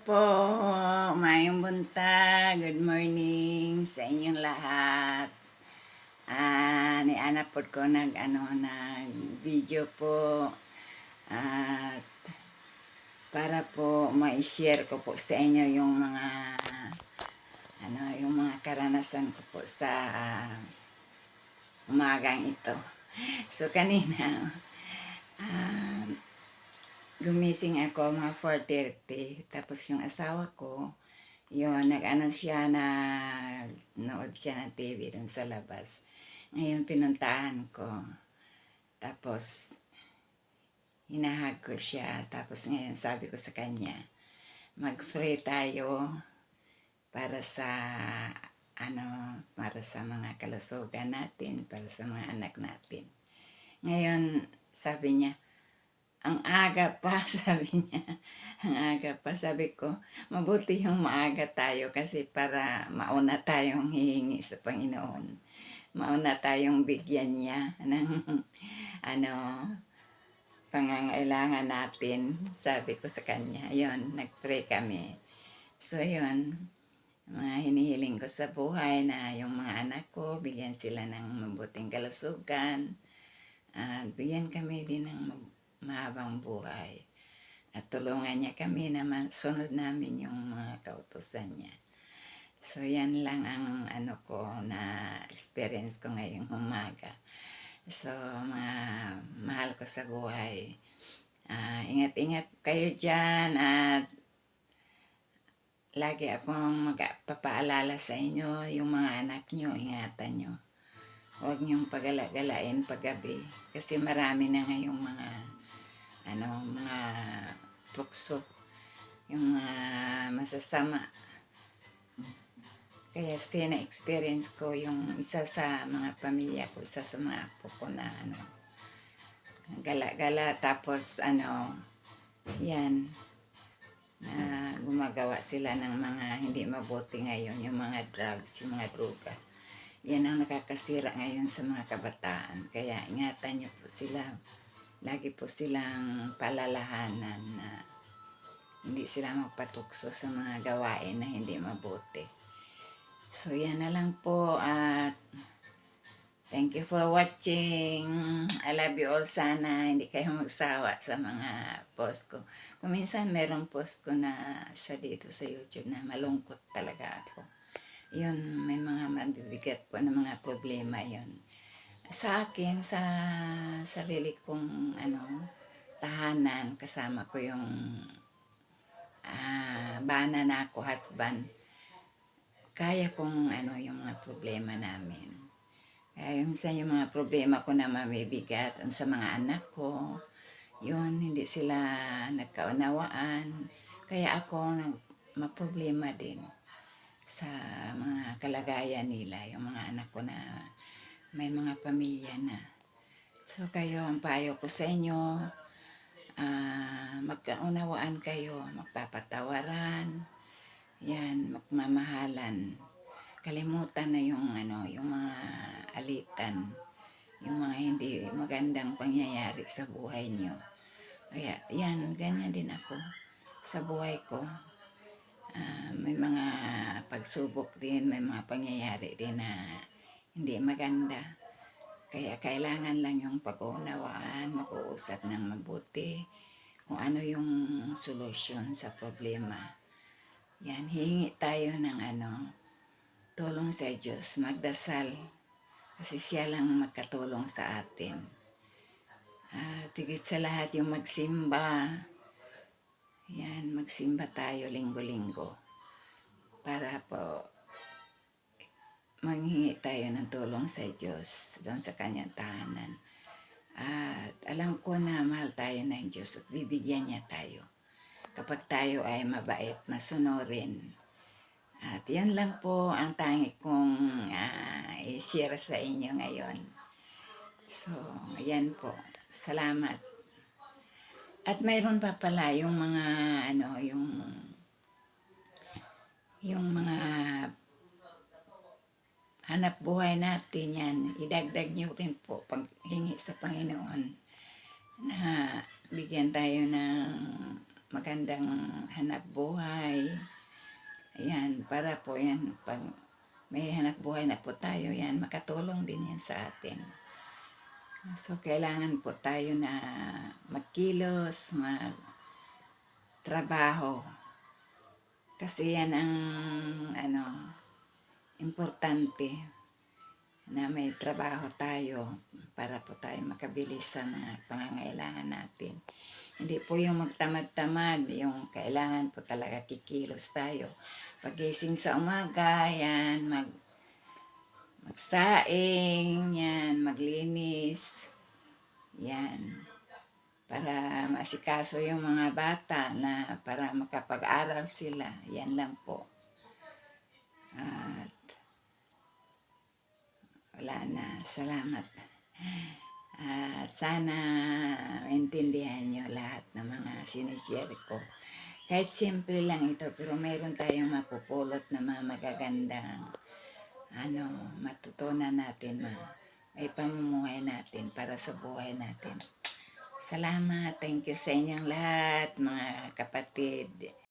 po, mayong buntag, good morning sa inyong lahat. Ni Ana po ko nag video po at para po ma-share ko po sa inyo yung mga yung mga karanasan ko po sa umagang ito. So kanina gumising ako mga 4:30, tapos yung asawa ko yun, siya, nood siya ng TV dun sa labas. Ngayon, pinuntahan ko. Tapos, hinahag ko siya. Tapos ngayon, sabi ko sa kanya, mag-pray tayo para sa, para sa mga kalusugan natin, para sa mga anak natin. Ngayon, sabi niya, ang aga pa, sabi niya. Ang aga pa, sabi ko, mabuti yung maaga tayo kasi para mauna tayong hihingi sa Panginoon. Mauna tayong bigyan niya ng pangangailangan natin, sabi ko sa kanya. Ayun, nag-pray kami. So, yun, mga hinihiling ko sa buhay na yung mga anak ko, bigyan sila ng mabuting kalusugan. At bigyan kami din ng mahabang buhay. At tulungan niya kami naman, sunod namin yung mga kautusan niya. So, yan lang ang ko na experience ko ngayong umaga. So, mahal ko sa buhay. Ingat-ingat kayo dyan at lagi akong magpapaalala sa inyo, yung mga anak nyo, ingatan nyo. Huwag niyong pagala-galain paggabi kasi marami na ngayong mga mga tukso, yung masasama. Kaya na-experience ko yung isa sa mga pamilya ko, isa sa mga apo ko na gala-gala, tapos yan, na gumagawa sila ng mga hindi mabuti ngayon, yung mga drugs, yung mga droga. Yan ang nakakasira ngayon sa mga kabataan. Kaya ingatan niyo po sila. Lagi po silang palalahanan na hindi sila magpatukso sa mga gawain na hindi mabuti. So, yan na lang po at thank you for watching. I love you all. Sana hindi kayo magsawa sa mga post ko. Kung minsan merong post ko na sa dito sa YouTube na malungkot talaga ako. Yun, may mga mabibigat po na mga problema yun. Sa akin, sa sarili kong tahanan, kasama ko yung bana na ako, husband. Kaya kong yung mga problema namin. Kaya minsan yung mga problema ko na mabibigat sa mga anak ko, yun, hindi sila nagkaunawaan. Kaya ako maproblema din sa mga kalagayan nila, yung mga anak ko na may mga pamilya na. So kayo, ang payo ko sa inyo, magkaunawaan kayo, magpapatawaran, yan, magmamahalan. Kalimutan na yung yung mga alitan, yung mga hindi magandang pangyayari sa buhay niyo. Kaya yan, ganyan din ako sa buhay ko. May mga pagsubok din, may mga pangyayari din na hindi maganda. Kaya kailangan lang yung pag-uunawaan, mag-uusap ng mabuti, kung ano yung solusyon sa problema. Yan, hihingi tayo ng tulong sa Diyos, magdasal, kasi siya lang magkatulong sa atin. Tigit sa lahat yung magsimba. Yan, magsimba tayo linggo-linggo para po manghingi tayo ng tulong sa Diyos doon sa kanyang tahanan. At alam ko na mahal tayo ng Diyos at bibigyan niya tayo kapag tayo ay mabait, masunurin. At yan lang po ang tangi kong i-share sa inyo ngayon. So, ayan po. Salamat. At mayroon pa pala yung mga yung mga hanap buhay natin yan, idagdag nyo rin po paghingi sa Panginoon na bigyan tayo ng magandang hanap buhay. Ayan, para po yan, pag may hanap buhay na po tayo, yan, makatulong din yan sa atin. So, kailangan po tayo na magkilos, magtrabaho. Kasi yan ang, importante na may trabaho tayo para po tayo makabili sa mga pangangailangan natin. Hindi po yung magtamad-tamad, yung kailangan po talaga kikilos tayo. Pagising sa umaga, yan, magsaing, yan, maglinis, yan, para masikaso yung mga bata na para makapag-aral sila. Yan lang po. At wala na, salamat. At sana maintindihan nyo lahat ng mga sinishare ko. Kahit simple lang ito, pero mayroon tayong mapupulot na mga magagandang matutunan natin, may pamumuhay natin para sa buhay natin. Salamat, thank you sa inyong lahat, mga kapatid.